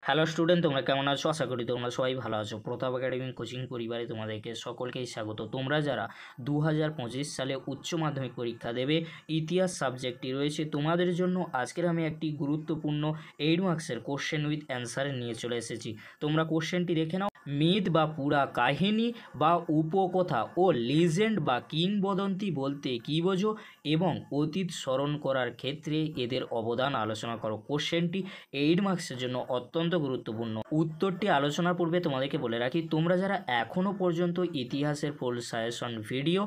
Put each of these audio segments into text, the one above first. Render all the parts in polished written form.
Hello student, তোমরা কেমন আছো? আশা করি তোমরা সবাই ভালো আছো। প্রতাপ একাডেমি কোচিং পরিবারে তোমাদেরকে সকলকেই স্বাগত। তোমরা যারা 2025 সালে উচ্চ মাধ্যমিক পরীক্ষা দেবে, ইতিহাস সাবজেক্টটি রয়েছে তোমাদের জন্য। আজকের আমি একটি গুরুত্বপূর্ণ 8 মার্কসের কোশ্চেন উইথ অ্যান্সার নিয়ে চলে এসেছি। তোমরা কোশ্চেনটি দেখে নাও। মিথ বা পুরা কাহিনী বা উপকথা ও লিজেন্ড বা কিংবদন্তি বলতে কী বোঝো এবং অতীত স্মরণ করার ক্ষেত্রে এদের অবদান আলোচনা করো। কোশ্চেনটি 8 মার্কসের জন্য অত্যন্ত গুরুত্বপূর্ণ। উত্তরটি আলোচনার পূর্বে তোমাদেরকে বলে রাখি, তোমরা যারা এখনও পর্যন্ত ইতিহাসের ফুল সাজেশন ভিডিও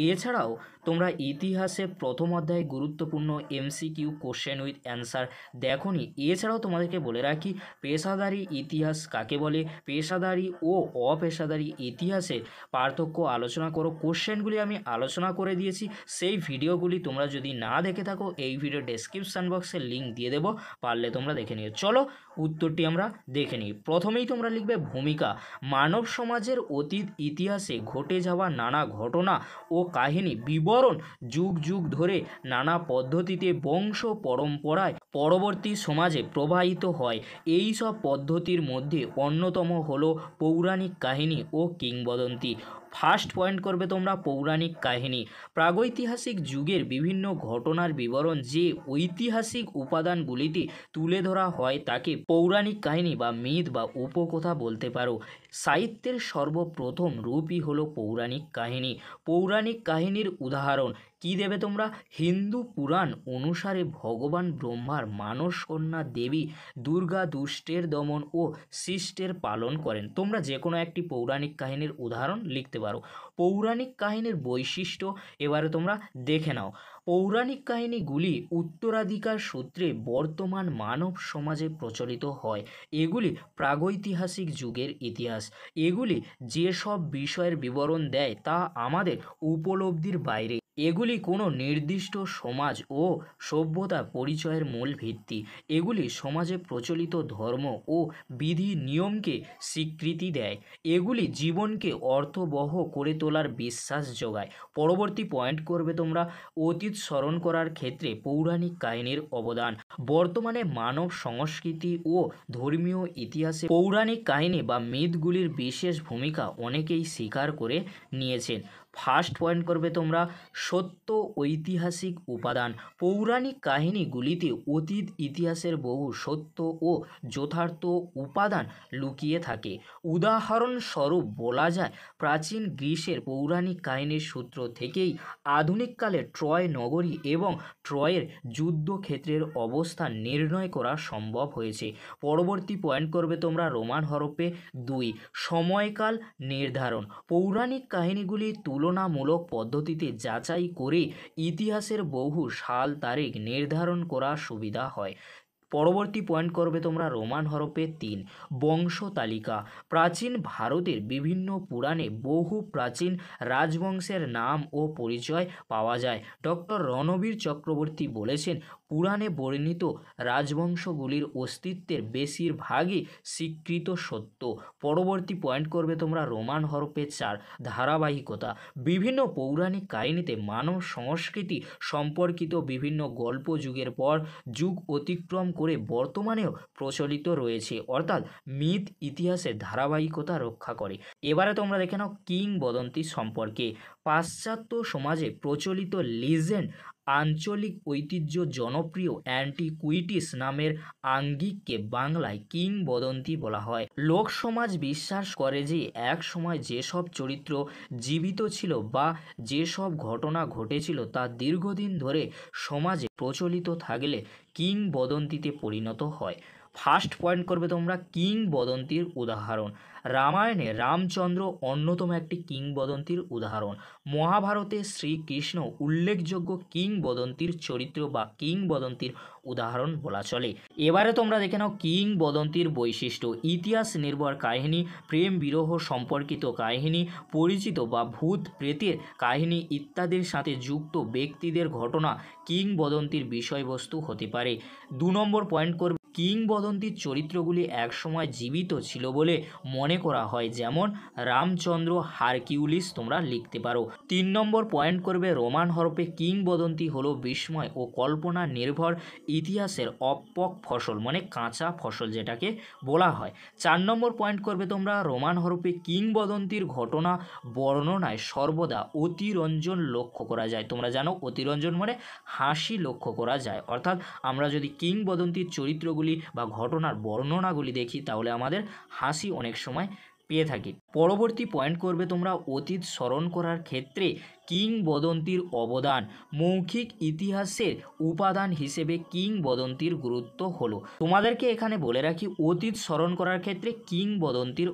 এছাড়াও তোমরা ইতিহাসের প্রথম অধ্যায়ে গুরুত্বপূর্ণ এমসিকিউ কোশ্চেন উইথ অ্যান্সার দেখোনি, এছাড়াও তোমাদেরকে বলে রাখি পেশাদারি ইতিহাস কাকে বলে, পেশাদারি ও অপেশাদারি ইতিহাসের পার্থক্য আলোচনা করো। কোশ্চেনগুলি আমি আলোচনা করে দিয়েছি, সেই ভিডিওগুলি তোমরা যদি না দেখে থাকো এই ভিডিও ডেসক্রিপশান বক্সে লিঙ্ক দিয়ে দেবো, পারলে তোমরা দেখে নিও। চলো উত্তরটি আমরা দেখে নিই। প্রথমেই তোমরা লিখবে ভূমিকা। মানব সমাজের অতীত ইতিহাসে ঘটে যাওয়া নানা ঘটনা ও কাহিনী বিবরণ যুগ যুগ ধরে নানা পদ্ধতিতে বংশ পরম্পরায় পরবর্তী সমাজে প্রবাহিত হয়। এই সব পদ্ধতির মধ্যে অন্যতম হলো পৌরাণিক কাহিনী ও কিংবদন্তি। ফার্স্ট পয়েন্ট করবে তোমরা পৌরাণিক কাহিনী। প্রাগৈতিহাসিক যুগের বিভিন্ন ঘটনার বিবরণ যে ঐতিহাসিক উপাদানগুলিতে তুলে ধরা হয় তাকে পৌরাণিক কাহিনী বা মিথ বা উপকথা বলতে পারো। সাহিত্যের সর্বপ্রথম রূপই হলো পৌরাণিক কাহিনী। পৌরাণিক কাহিনীর উদাহরণ কি দেবে তোমরা? হিন্দু পুরাণ অনুসারে ভগবান ব্রহ্মার মানস কন্যা দেবী দুর্গা দুষ্টের দমন ও শিষ্টের পালন করেন। তোমরা যে কোনো একটি পৌরাণিক কাহিনীর উদাহরণ লিখতে পারো। পৌরাণিক কাহিনীর বৈশিষ্ট্য এবারে তোমরা দেখে নাও। পৌরাণিক কাহিনীগুলি উত্তরাধিকার সূত্রে বর্তমান মানব সমাজে প্রচলিত হয়। এগুলি প্রাগৈতিহাসিক যুগের ইতিহাস। এগুলি যেসব বিষয়ের বিবরণ দেয় তা আমাদের উপলব্ধির বাইরে। এগুলি কোনো নির্দিষ্ট সমাজ ও সভ্যতা পরিচয়ের মূল ভিত্তি। এগুলি সমাজে প্রচলিত ধর্ম ও বিধি নিয়মকে স্বীকৃতি দেয়। এগুলি জীবনকে অর্থবহ করে তোলার বিশ্বাস যোগায়। পরবর্তী পয়েন্ট করবে তোমরা অতীত স্মরণ করার ক্ষেত্রে পৌরাণিক কাহিনীর অবদান। বর্তমানে মানব সংস্কৃতি ও ধর্মীয় ইতিহাসে পৌরাণিক কাহিনী বা মিথগুলির বিশেষ ভূমিকা অনেকেই স্বীকার করে নিয়েছেন। ফার্স্ট পয়েন্ট করবে তোমরা সত্য ঐতিহাসিক উপাদান। পৌরাণিক কাহিনীগুলিতে অতীত ইতিহাসের বহু সত্য ও যথার্থ উপাদান লুকিয়ে থাকে। উদাহরণস্বরূপ বলা যায় প্রাচীন গ্রীসের পৌরাণিক কাহিনীর সূত্র থেকেই আধুনিককালে ট্রয় নগরী এবং ট্রয়ের যুদ্ধক্ষেত্রের অবস্থান নির্ণয় করা সম্ভব হয়েছে। পরবর্তী পয়েন্ট করবে তোমরা রোমান হরপ্পে 2 সময়কাল নির্ধারণ। পৌরাণিক কাহিনীগুলি তুলনামূলক পদ্ধতিতে যাচাই করে ইতিহাসের বহু সাল তারিখ নির্ধারণ করা সুবিধা হয়। পরবর্তী পয়েন্ট করবে তোমরা রোমান হরপ্পে 3 বংশ তালিকা। প্রাচীন ভারতের বিভিন্ন পুরাণে বহু প্রাচীন রাজবংশের নাম ও পরিচয় পাওয়া যায়। ডক্টর রণবীর চক্রবর্তী বলেছেন পুরাণে বর্ণিত রাজবংশগুলির অস্তিত্বের বেশিরভাগই স্বীকৃত সত্য। পরবর্তী পয়েন্ট করবে তোমরা রোমান হরপ্পে 4 ধারাবাহিকতা। বিভিন্ন পৌরাণিক কাহিনীতে মানব সংস্কৃতি সম্পর্কিত বিভিন্ন গল্প যুগের পর যুগ অতিক্রম করে বর্তমানেও প্রচলিত রয়েছে, অর্থাৎ মিথ ইতিহাসের ধারাবাহিকতা রক্ষা করে। এবারে তোমরা দেখে নাও কিংবদন্তি সম্পর্কে। পাশ্চাত্য সমাজে প্রচলিত লিজেন্ড আঞ্চলিক ঐতিহ্য জনপ্রিয় অ্যান্টিকুইটিস নামের আঙ্গিককে বাংলায় কিংবদন্তি বলা হয়। লোকসমাজ বিশ্বাস করে যে এক সময় যেসব চরিত্র জীবিত ছিল বা যেসব ঘটনা ঘটেছিল তা দীর্ঘদিন ধরে সমাজে প্রচলিত থাকলে কিংবদন্তিতে পরিণত হয়। ফার্স্ট পয়েন্ট করবে তোমরা কিংবদন্তির উদাহরণ। রামায়ণে রামচন্দ্র অন্যতম একটি কিংবদন্তির উদাহরণ। মহাভারতে শ্রীকৃষ্ণ উল্লেখযোগ্য কিংবদন্তির চরিত্র বা কিংবদন্তির উদাহরণ বলা চলে। এবারে তোমরা দেখে নাও কিংবদন্তির বৈশিষ্ট্য। ইতিহাস নির্ভর কাহিনী, প্রেম বিরহ সম্পর্কিত কাহিনী, পরিচিত বা ভূত প্রেতের কাহিনী ইত্যাদির সাথে যুক্ত ব্যক্তিদের ঘটনা কিংবদন্তির বিষয়বস্তু হতে পারে। 2 নম্বর পয়েন্ট করবে কিংবদন্তির চরিত্রগুলি একসময় জীবিত ছিল বলে মনে করা হয়, যেমন রামচন্দ্র, হারকিউলিস তোমরা লিখতে পারো। 3 নম্বর পয়েন্ট করবে রোমান হরপে কিংবদন্তি হলো বিস্ময় ও কল্পনা নির্ভর ইতিহাসের অপক ফসল, মানে কাঁচা ফসল যেটাকে বলা হয়। 4 নম্বর পয়েন্ট করবে তোমরা রোমান হরপে কিংবদন্তির ঘটনা বর্ণনায় সর্বদা অতিরঞ্জন লক্ষ্য করা যায়। তোমরা জানো অতিরঞ্জন মানে হাসি লক্ষ্য করা যায়, অর্থাৎ আমরা যদি কিংবদন্তির চরিত্রগুলি বা ঘটনার বর্ণনাগুলি দেখি তাহলে আমাদের হাসি অনেক সময় পেয়ে থাকি। পরবর্তী পয়েন্ট করবে তোমরা অতীত স্মরণ করার ক্ষেত্রে কিংবদন্তির অবদান। মৌখিক ইতিহাসের উপাদান হিসেবে কিংবদন্তির গুরুত্ব হলো। তোমাদেরকে এখানে বলে রাখি অতীত স্মরণ করার ক্ষেত্রে কিংবদন্তির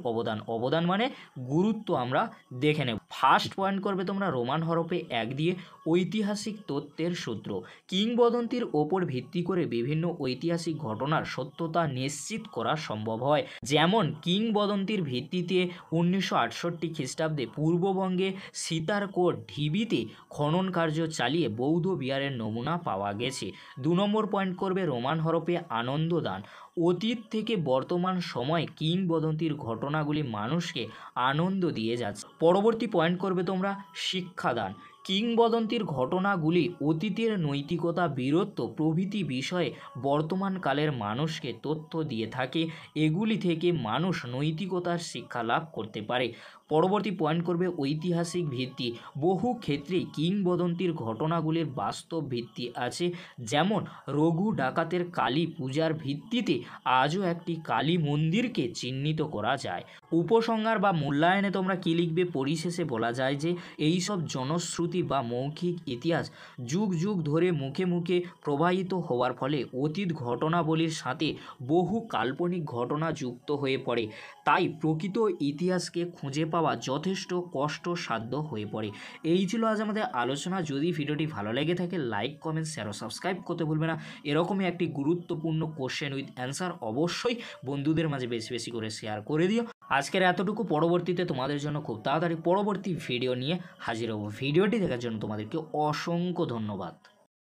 অবদান মানে গুরুত্ব আমরা দেখে নেব। ফার্স্ট পয়েন্ট করবে তোমরা রোমান হরপে 1 দিয়ে ঐতিহাসিক তথ্যের সূত্র। কিংবদন্তির ওপর ভিত্তি করে বিভিন্ন ঐতিহাসিক ঘটনার সত্যতা নিশ্চিত করা সম্ভব হয়। যেমন কিংবদন্তির ভিত্তিতে 1968 খ্রিস্টাব্দে পূর্ববঙ্গে সীতারকোট ঢিবিতে খনন কার্য চালিয়ে বৌদ্ধ বিহারের নমুনা পাওয়া গেছে। 2 নম্বর পয়েন্ট করবে রোমান হরপে আনন্দদান। অতীত থেকে বর্তমান সময় কিংবদন্তির ঘটনাগুলি মানুষকে আনন্দ দিয়ে যাচ্ছে। পরবর্তী পয়েন্ট করবে তোমরা শিক্ষাদান। কিংবদন্তির ঘটনাগুলি অতীতের নৈতিকতা, বীরত্ব প্রভৃতি বিষয়ে বর্তমানকালের মানুষকে তথ্য দিয়ে থাকে। এগুলি থেকে মানুষ নৈতিকতার শিক্ষা লাভ করতে পারে। পরবর্তী পয়েন্ট করবে ঐতিহাসিক ভিত্তি। বহু ক্ষেত্রেই কিংবদন্তির ঘটনাগুলির বাস্তব ভিত্তি আছে, যেমন রঘু ডাকাতের কালী পূজার ভিত্তিতে আজও একটি কালী মন্দিরকে চিহ্নিত করা যায়। উপসংহার বা মূল্যায়নে তোমরা কী লিখবে? পরিশেষে বলা যায় যে এইসব জনশ্রুতি বা মৌখিক ইতিহাস যুগ যুগ ধরে মুখে মুখে প্রবাহিত হওয়ার ফলে অতীত ঘটনাবলীর সাথে বহু কাল্পনিক ঘটনা যুক্ত হয়ে পড়ে। তাই প্রকৃত ইতিহাসকে খুঁজে পাওয়া যথেষ্ট কষ্টসাধ্য হয়ে পড়ে। এই ছিল আজ আমাদের আলোচনা। যদি ভিডিওটি ভালো লেগে থাকে লাইক, কমেন্ট, শেয়ার ও সাবস্ক্রাইব করতে ভুলবে না। এরকমই একটি গুরুত্বপূর্ণ কোশ্চেন উইথ অ্যান্সার অবশ্যই বন্ধুদের মাঝে বেশি বেশি করে শেয়ার করে দিও। আজকের এতটুকু। পরবর্তীতে তোমাদের জন্য খুব তাড়াতাড়ি পরবর্তী ভিডিও নিয়ে হাজির হব। ভিডিওটি দেখার জন্য তোমাদেরকে অসংখ্য ধন্যবাদ।